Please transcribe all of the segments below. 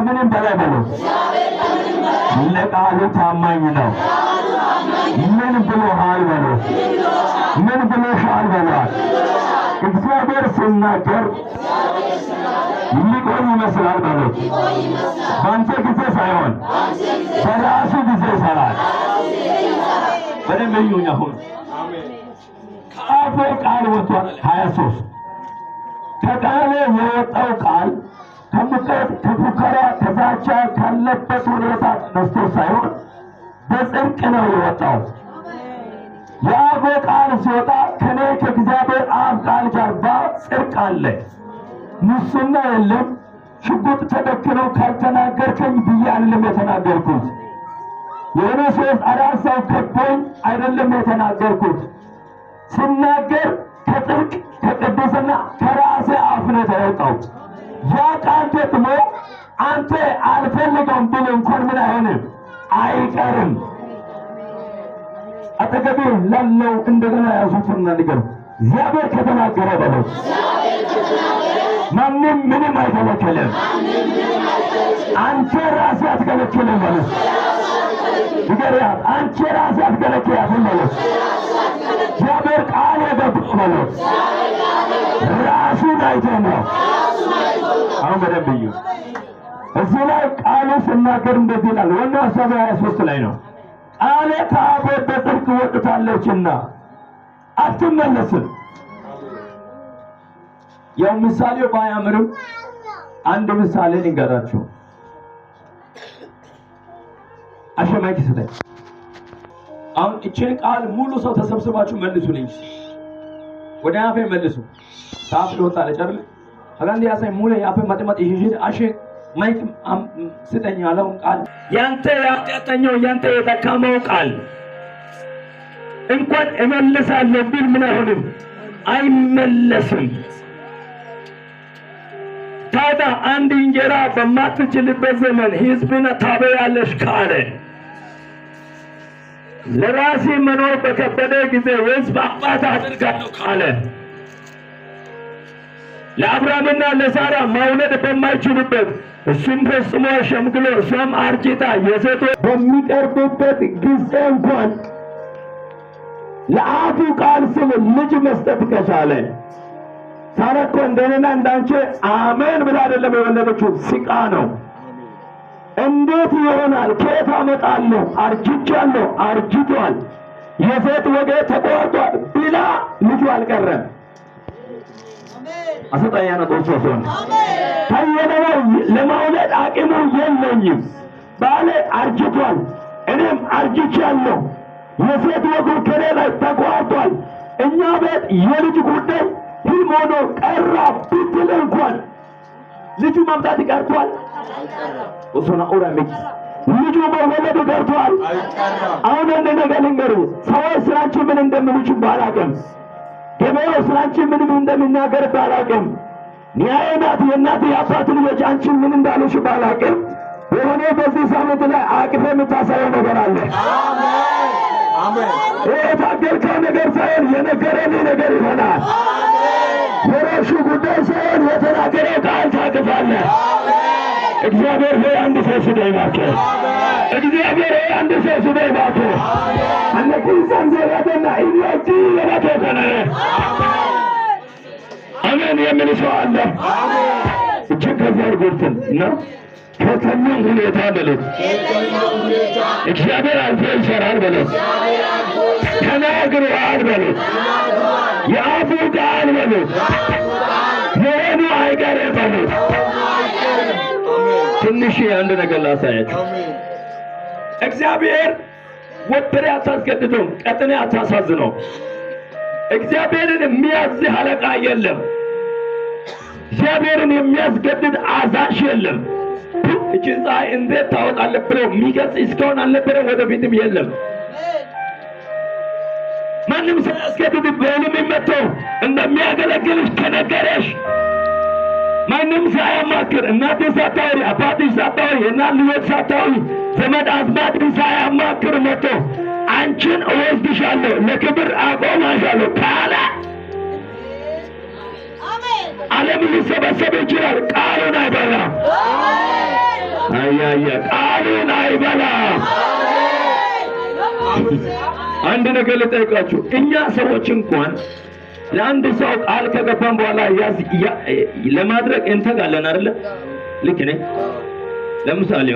ከምንም በላይ በለው ለቃሉ ታማኝ ነው። ምን ብሎሃል በለው ምን ብሎሻል በሏል። እግዚአብሔር ሲናገር ሊቆይ ይመስላል በለው። በአንተ ጊዜ ሳይሆን በራሱ ጊዜ ይሰራል። በደንብ እዩኝ። አሁን ከአፌ ቃል ወጥቷል 23 ከቃሌ የወጣው ቃል ከሙቀት ከፉከራ ከዛቻ ካለበት ሁኔታ ተነስቶ ሳይሆን በጽድቅ ነው የወጣው። የአፌ ቃል ሲወጣ ከኔ ከእግዚአብሔር አፍ ቃል ጋር ጽድቅ አለ። ሙስና የለም። ሽጉጥ ተደክኖ ካልተናገርከኝ ብዬ አይደለም የተናገርኩት። የሆነ 3-4 ሰው ከቦኝ አይደለም የተናገርኩት። ስናገር ከጽድቅ ከቅድስና ከራሴ አፍ ነው የተወጣው። ያ ቃል ደግሞ አንተ አልፈልገውም ብል እንኳን ምን አይሆንም አይቀርም። አጠገቤ ላለው እንደገና ያዙትና ንገሩ። እግዚአብሔር ከተናገረ በለው ማንም ምንም አይከለክልም። አንተ ራስህ አትከለክልም በለው። ንገሪያት አንቺ ራስህ አትከለክያትም በለው። እግዚአብሔር ቃል የገባው በለው ራሱን አይቶ ነው። አሁን በደንብ እዩ። እዚህ ላይ ቃሉ ስናገር እንደዚህ ይላል። ዋናው ሐሳብ 23 ላይ ነው። ቃሌ ከአፌ በጽድቅ ወጥታለችና አትመለስም። ያው ምሳሌው ባያምርም አንድ ምሳሌ ልንገራችሁ። አሸማቂ ስለኝ አሁን እቺን ቃል ሙሉ ሰው ተሰብስባችሁ መልሱልኝ። ወደ አፌ መልሱ። ታፍ ወጣለ ጨርል አጋንዲ ያሳይ ሙሉ ያፌ ማጥማጥ ይሄ አሸ ማይክ ስጠኝ ያለው ቃል ያንተ ያጣጣኛው ያንተ የተካመው ቃል እንኳን እመልሳለሁ ቢል ምን አይሆንም አይመለስም። ታዲያ አንድ እንጀራ በማትችልበት ዘመን ሕዝብን ታበያለሽ ካለ ለራሴ መኖር በከበደ ጊዜ ሕዝብ አባት አድርጋለሁ ካለ ለአብርሃምና ለሳራ መውለድ በማይችሉበት እሱም ፈጽሞ ሸምግሎ እሷም አርጅታ የሴቶች በሚቀርቡበት ጊዜ እንኳን ለአፉ ቃል ስም ልጅ መስጠት ከቻለ ሳራ እኮ እንደኔና እንዳንቺ አሜን ብላ አይደለም የወለደችው፣ ሲቃ ነው። እንዴት ይሆናል? ከየት አመጣለሁ? አርጅቻለሁ፣ አርጅቷል፣ የሴት ወገ ተቆርጧል ብላ ልጁ አልቀረም። አሰጣኛ ነው ተወሰነ ታየነው ለማውለድ አቅሙ የለኝም ባለ አርጅቷል፣ እኔም አርጅቻለሁ፣ የሴት ወገ ከኔ ላይ ተቆርጧል። እኛ ቤት የልጅ ጉዳይ ህልም ሆኖ ቀራ ብትል እንኳን ልጁ ማምጣት ይቀርቷል። ወሰና ኦራሚክ ልጁ መወለዱ ቀርቷል። አሁን እንደ ነገር ልንገርህ፣ ሰዎች ስራንቺ ምን እንደምንች ባላቀም ገበያው ስራንቺ ምን እንደሚናገር ባላቀም ኒያየናት የእናት የአባት ልጆች አንቺ ምን እንዳሉሽ ባላቀም የሆነ በዚህ ሳምንት ላይ አቅፈ የምታሳየው ነገር አለ። አሜን አሜን። የታገልከው ነገር ሳይሆን የነገረን ነገር ይሆናል። የራሱ ጉዳይ ሳይሆን የተናገረ ቃል ታቅፋለህ። እግዚአብሔር ሆይ አንድ ሰው ስጠኝ እባክህ። እግዚአብሔር ሆይ አንድ ሰው ስጠኝ እባክህ። አነዚህ ሰንዘራተና ኢያጂ የባቶ ከነረ አሜን የሚል ሰው አለ። እጅግ ከዛር ጉርትን ነው ከተኛው ሁኔታ በለው እግዚአብሔር አልፎ ይሰራል በለው። ተናግሯል በለው። የአፉ ቃል በለው የሆኑ አይቀርም በለው። ትንሽ አንድ ነገር ላሳያችሁ። እግዚአብሔር ወጥሬ አታስገድደውም፣ ቀጥኔ አታሳዝነው። እግዚአብሔርን የሚያዝ አለቃ የለም። እግዚአብሔርን የሚያስገድድ አዛዥ የለም። እችን ፀሐይ እንዴት ታወጣለህ ብለው የሚገጽ እስካሁን አልነበረም፣ ወደፊትም የለም። ማንም ሳያስገድድ በህልም የሚመጣው እንደሚያገለግልሽ ከነገረሽ ማንም ሳያማክር እናትሽ ሳታወሪ አባትሽ ሳታወሪ የእናት ልጆች ሳታወሪ ዘመድ አዝማድ ሳያማክር መጥቶ አንቺን እወስድሻለሁ ለክብር አቆማሻለሁ ካለ ዓለም ሊሰበሰብ ይችላል፣ ቃሉን አይበላም። ያየ ቃሉን አይበላም። አንድ ነገር ልጠይቃችሁ፣ እኛ ሰዎች እንኳን ለአንድ ሰው ቃል ከገባን በኋላ ለማድረግ እንተጋለን አይደለ? ልክ ነኝ? ለምሳሌ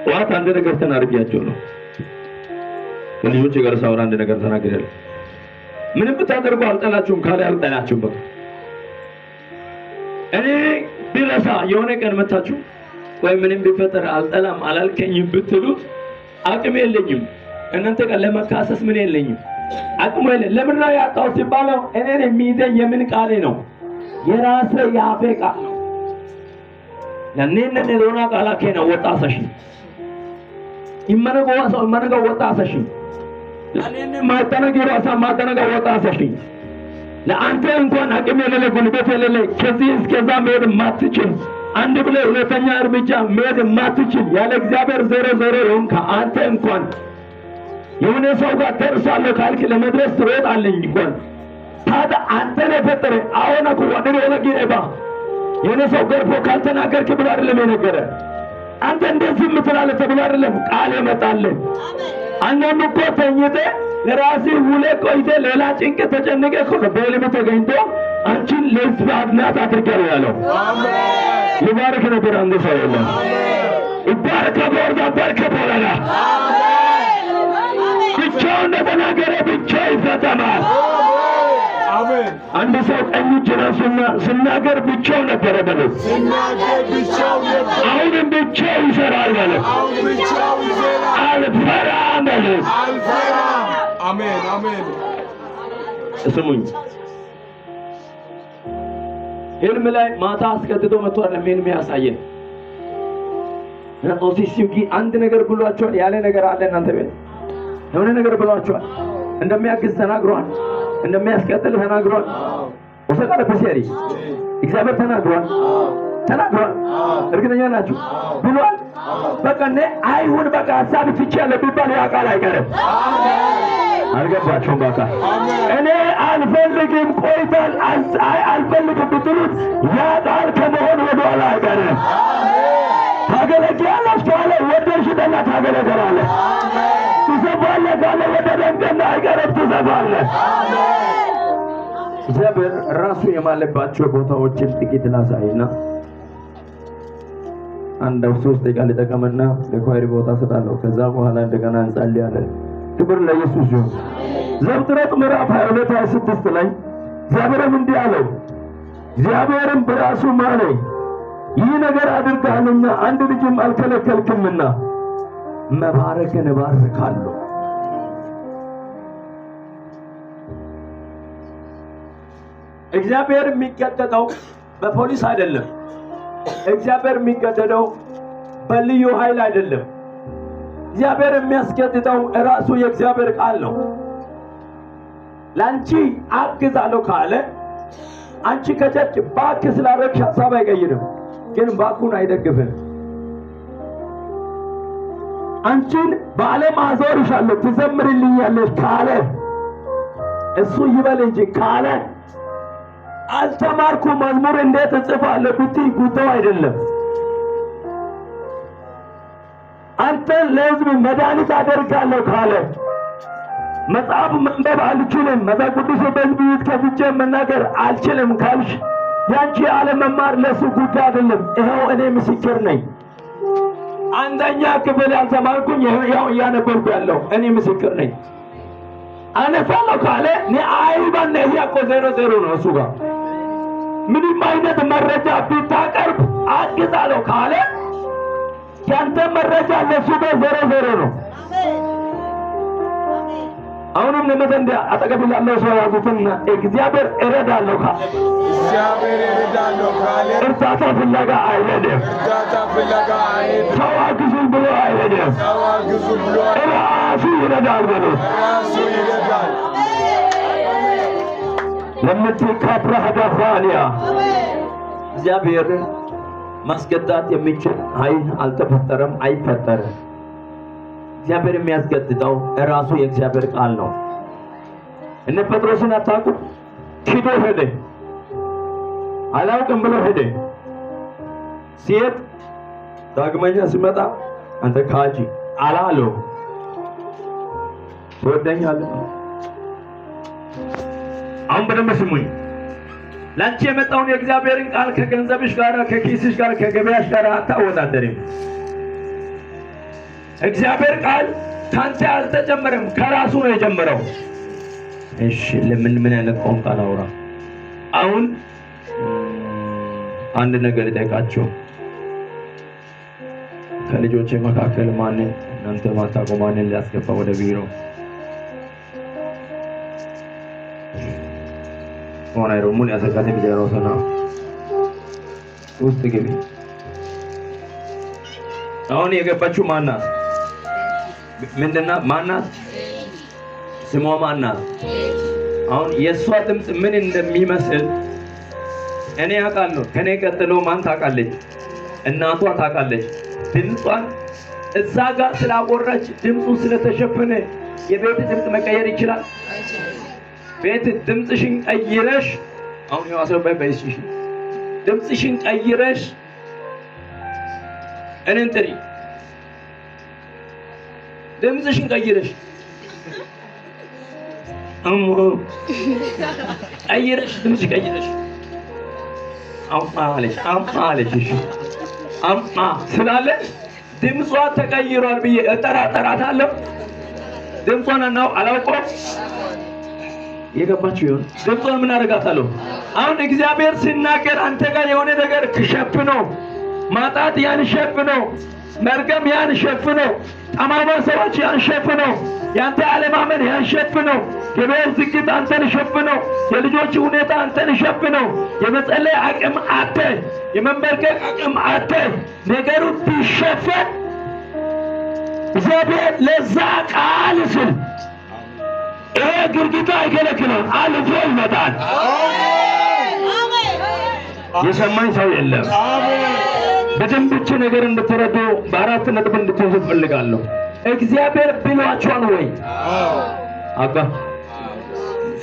ጠዋት አንድ ነገር ተናግሬያቸው ነው ከልጆቼ ጋር ሳወራ አንድ ነገር ተናግሬያለሁ። ምንም ብታደርጉ አልጠላችሁም ካለ አልጠላችሁም። በቃ እኔ ቢረሳ የሆነ ቀን መታችሁ ወይ ምንም ቢፈጠር አልጠላም አላልከኝም ብትሉ አቅም የለኝም። እናንተ ጋር ለመካሰስ ምን የለኝም፣ አቅሙ የለኝም። ለምን ነው ያጣው ሲባለው እኔን የሚይዘኝ የምን ቃሌ ነው? የራሴ የአፌ ቃል ነው። ለኔን ለሎና ቃላኬ ነው ወጣሰሽ ይመነገው ወጣሰሽ ለኔን ማተነገሩ አሳማተነገ ወጣሰሽ ለአንተ እንኳን አቅም የሌለ ጉልበት የሌለ ከዚህ እስከዛ መሄድ ማትችል አንድ ብለ ሁለተኛ እርምጃ መሄድ ማትችል ያለ እግዚአብሔር ዘሮ ይሁንካ አንተ እንኳን የሆነ ሰው ጋር ደርሳለሁ ካልክ ለመድረስ ትሮጣለህ እንኳን ታዲያ አንተ ለፈጠረ አሁን እኮ ወደኔ ወለጊባ የሆነ ሰው ገርፎ ካልተናገርክ ብሎ አይደለም የነገረ አንተ እንደዚህ ምትላለህ ተብሎ አይደለም ቃል ይመጣልህ። አንዳንዱ እኮ ተኝተህ ለራስህ ውለ ቆይተህ ሌላ ጭንቅ ተጨንቀህ እኮ በህልም ተገኝቶ አንቺን ለሕዝብ አድናት አድርገህ ያለው አሜን። ይባርክ ነበር አንድ ሰው የለም ይባርክ በወርዳ ባርክ በወረዳ ብቻው እንደተናገረ ብቻ ይፈጸማል። አሜን። አንድ ሰው ቀኝ እጅ ራሱና ስናገር ብቻው ነበረ በለው ስናገር ብቻው ነበር አሁንም ብቻው ይሰራል በለው አሁን ብቻው ይሰራል አልፈራም በለው አልፈራም። አሜን አሜን። ስሙኝ ህልም ላይ ማታ አስቀጥቶ መጥቷል። ለምን የሚያሳየን ኦሲሲውኪ አንድ ነገር ብሏቸዋል። ያለ ነገር አለ እናንተ ቤት የሆነ ነገር ብሏቸዋል። እንደሚያግዝ ተናግሯል። እንደሚያስቀጥል ተናግሯል። ወሰቃለ በሲያሪ እግዚአብሔር ተናግሯል። እርግጠኛ ናችሁ ብሏል። በቃ አይሁን በቃ ሐሳብ ትቻለ ቢባል ያ ቃል አይቀርም። አልገባችሁም? በቃ እኔ አልፈልግም ቆይቷል አልፈልግም ብትሉት ያ ቃል ከመሆን ወደኋላ አይቀርም። ታገለግላለች ካለ ወደሽ ደና ታገለግላለች። ትዘባለህ ካለ ወደ ደንገና አይቀርም ትዘባለህ። እግዚአብሔር ራሱ የማለባቸው ቦታዎችን ጥቂት ላሳይና አንድ 3 ደቂቃ ልጠቀምና ለኳይሪ ቦታ ሰጣለሁ። ከዛ በኋላ እንደገና እንጸልያለን። ክብር ለኢየሱስ ይሁን። ዘፍጥረት ምዕራፍ 22:26 ላይ እግዚአብሔርም እንዲህ አለው፣ እግዚአብሔርም በራሱ ማለ ይህ ነገር አድርገሃልና አንድ ልጅም አልከለከልክምና መባረክን እባርካለሁ። እግዚአብሔር የሚቀደደው በፖሊስ አይደለም። እግዚአብሔር የሚቀደደው በልዩ ኃይል አይደለም። እግዚአብሔር የሚያስቀድደው ራሱ የእግዚአብሔር ቃል ነው። ላንቺ አግዛለሁ ካለ አንቺ ከቸች ባክ ስላረግሽ ሐሳብ አይቀይርም፣ ግን ባኩን አይደግፍም። አንቺን በዓለም አዞርሻለሁ ትዘምርልኛለሽ ካለ እሱ ይበል እንጂ ካለ አልተማርኩ መዝሙር እንዴት እጽፋለሁ ብትይ ጉዳዩ አይደለም። አንተ ለሕዝብ መድኃኒት አደርጋለሁ ካለ መጽሐፍ መንበብ አልችልም፣ መጽሐፍ ቅዱስ በሕዝብ ፊት ከፍቼ መናገር አልችልም ካልሽ ያንቺ አለመማር ለሱ ጉዳይ አይደለም። ይኸው እኔ ምስክር ነኝ። አንደኛ ክፍል ያልተማርኩኝ ያው እያነበብኩ ያለው እኔ ምስክር ነኝ። አነሳለሁ ካለ አይባን ያቆ 00 ነው እሱ ጋር ምንም አይነት መረጃ ቢታቀርብ አግዛለሁ ካለ ያንተ መረጃ ለሱ በ00 ነው። አሁንም ለመዘንድ አጠገብ ያለው ሰው ያዙትና እግዚአብሔር እረዳለሁ ካለ እርዳታ ፍለጋ አይሄድም። ሰው አግዙኝ ብሎ አይሄድም። ራሱ ይረዳል ብሎ ለምትካብራ ዳፋንያ እግዚአብሔርን ማስገዳት የሚችል ኃይል አልተፈጠረም፣ አይፈጠርም። እግዚአብሔር የሚያስገድደው ራሱ የእግዚአብሔር ቃል ነው። እነ ጴጥሮስን አታውቁ? ሂዶ ሄደ፣ አላውቅም ብሎ ሄደ። ሲሄድ ዳግመኛ ሲመጣ አንተ ካጂ አላለው ትወደኛለህ። አሁን በደንብ ስሙኝ። ላንቺ የመጣውን የእግዚአብሔርን ቃል ከገንዘብሽ ጋር ከኪስሽ ጋር ከገበያሽ ጋር አታወዳደሪም። እግዚአብሔር ቃል ካንተ አልተጀመረም፣ ከራሱ ነው የጀመረው። እሺ ምን አይነት ቋንቋ ላውራ? አሁን አንድ ነገር ልጠይቃችሁ። ከልጆቼ መካከል ማንን እናንተ ማታውቁ ማንን ሊያስገባ ወደ ቢሮ ሆናይሮ ሙን ያሰጋቴ ቢጀራው ሰና ውስጥ ግቢ። አሁን የገባችሁ ማናት? ምንድነው ማናት? ስሟ ማናት? አሁን የሷ ድምጽ ምን እንደሚመስል እኔ አውቃለሁ። ከኔ ቀጥሎ ማን ታውቃለች? እናቷ ታውቃለች። ድምጿን እዛ ጋር ስላወራች ድምፁ ስለተሸፈነ የቤት ድምጽ መቀየር ይችላል። ቤት ድምጽሽን ቀይረሽ አሁን ያሰው በይሽ ድምጽሽን ቀይረሽ እኔን ጥሪ። ድምጽሽን ቀይረሽ ቀይረሽ ድምጽ ቀይረሽ አማለሽ እሺ አማ ስላለሽ ድምጿ ተቀይሯል ብዬ እጠራጠራታለሁ። ድምጿን ነው አላውቀውም። የገባችሁ ይሁን። ድምጿን ምን አደርጋታለሁ? አሁን እግዚአብሔር ሲናገር አንተ ጋር የሆነ ነገር ከሸፍኖ ማጣት ያን ሸፍኖ መርገም ያን ሸፍኖ ጠማማ ሰዎች ያን ሸፍኖ ያንተ አለማመን ያን ሸፍኖ የቤት ዝግት አንተን ሸፍኖ የልጆች ሁኔታ አንተን ሸፍኖ የመጸለይ አቅም አተ የመንበርከክ አቅም አተ ነገሩ ቢሸፈን እግዚአብሔር ለዛ ቃል ስል ይሄ ግርግታ አይከለክልም፣ አልፎ ይመጣል። የሰማኝ ሰው የለም። በደንብ እቺ ነገር እንድትረዱ በአራት ነጥብ እንድትይዙ ፈልጋለሁ። እግዚአብሔር ብሏችኋል ወይ? አባ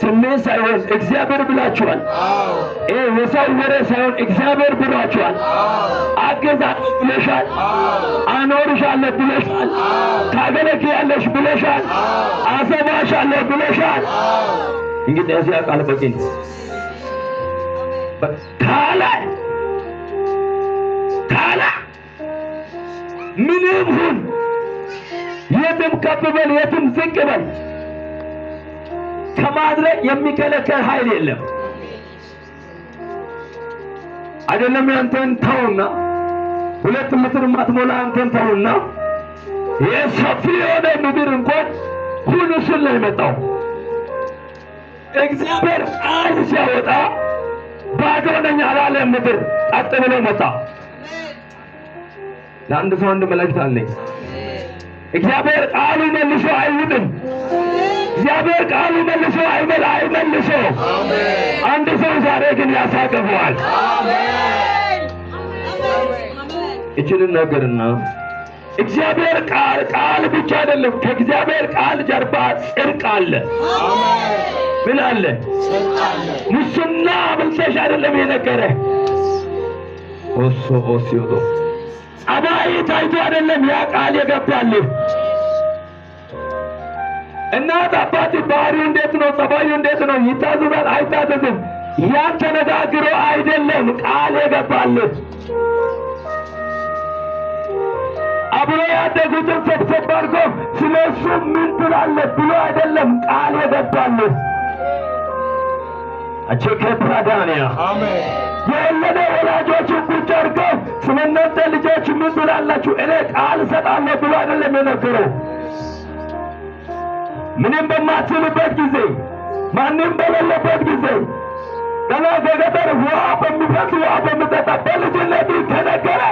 ስሜት ሳይሆን እግዚአብሔር ብሏችኋል። የሰው ወሬ ሳይሆን እግዚአብሔር ብሏችኋል። አገዛለሁ ብለሻል። አኖርሻለሁ ብለሻል። ታገለግያለሽ ብለሻል። አሰባሻለሁ ብለሻል። እንግዲህ እዚያ ቃል በቂ ካላ ምንም ሁን የትም ከፍ በል የትም ዝቅ በል ከማድረግ የሚከለከል ኃይል የለም። አይደለም ያንተን ተውና ሁለት ሜትር ማትሞላ አንተን ተውና የሰፊ የሆነ ምድር እንኳን ሁሉ ስለ የመጣው እግዚአብሔር ቃል ሲያወጣ ባዶ ነኝ አላለ። ምድር ቀጥ ብሎ መጣ። ለአንድ ሰው አንድ መልእክት አለኝ። እግዚአብሔር ቃሉ መልሶ አይውጥም። እግዚአብሔር ቃሉ መልሶ አይመልሶ። አንድ ሰው ዛሬ ግን ያሳቅፈዋል። እችልን ነገርና እግዚአብሔር ቃል ብቻ አይደለም። ከእግዚአብሔር ቃል ጀርባ ጽድቅ አለ። ምን አለ? ሙስና አብልተሽ አይደለም የነገረ ኦሲዮዶ አባይ ታይቶ አይደለም ያ ቃል የገባልህ። እናት አባት ባህሪው እንዴት ነው? ጸባዩ እንዴት ነው? ይታዘዛል አይታዘዝም? ያን ተነጋግሮ አይደለም ቃል የገባልህ። አብሮ ያደጉትን ሰብሰብ አድርጎ ስለሱ ምን ትላለህ ብሎ አይደለም ቃል የገባልህ። አቸከፕራዳንያ አሜን። የወለደ ወላጆችን ቁጭ አድርገው ስለእናንተ ልጆች ምን ትላላችሁ እኔ ቃል እሰጣለሁ ብሎ አይደለም የነገረው። ምንም በማትችልበት ጊዜ ማንም በሌለበት ጊዜ ገና ከገጠር ውሃ በምጠጣ በልጅነት ከነገረ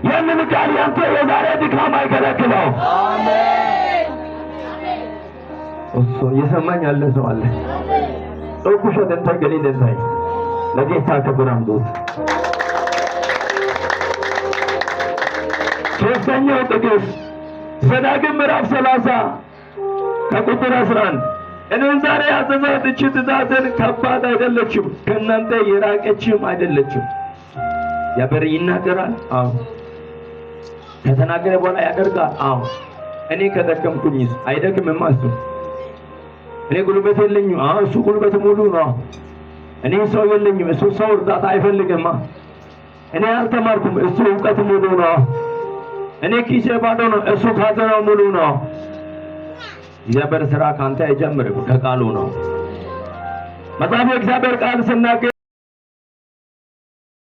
ያንን ቃል ያንተ የዛሬ ድካም አይከለክለው። አሜን። የሰማኝ ያለ ሰው አለ? ቁሸት እንተገሊ ደንታይ ለጌታ ክብር አምጡት። ሶስተኛው ጥቅስ ዘዳግም ምዕራፍ 30 ከቁጥር 11 እኔን ዛሬ ያዘዝኋት እቺ ትእዛዝን ከባድ አይደለችም፣ ከእናንተ የራቀችም አይደለችም። እግዚአብሔር ይናገራል። አዎ ከተናገረ በኋላ ያደርጋል። አዎ እኔ ከደከምኩኝ አይደክምም እሱ። እኔ ጉልበት የለኝም። አዎ እሱ ጉልበት ሙሉ ነው። እኔ ሰው የለኝም። እሱ ሰው እርዳታ አይፈልግም። እኔ አልተማርኩም። እሱ እውቀት ሙሉ ነው። እኔ ኪሴ ባዶ ነው። እሱ ካዘናው ሙሉ ነው። እግዚአብሔር ስራ ካንተ አይጀምርም፣ ከቃሉ ነው። መጽሐፍ የእግዚአብሔር ቃል ሲናገር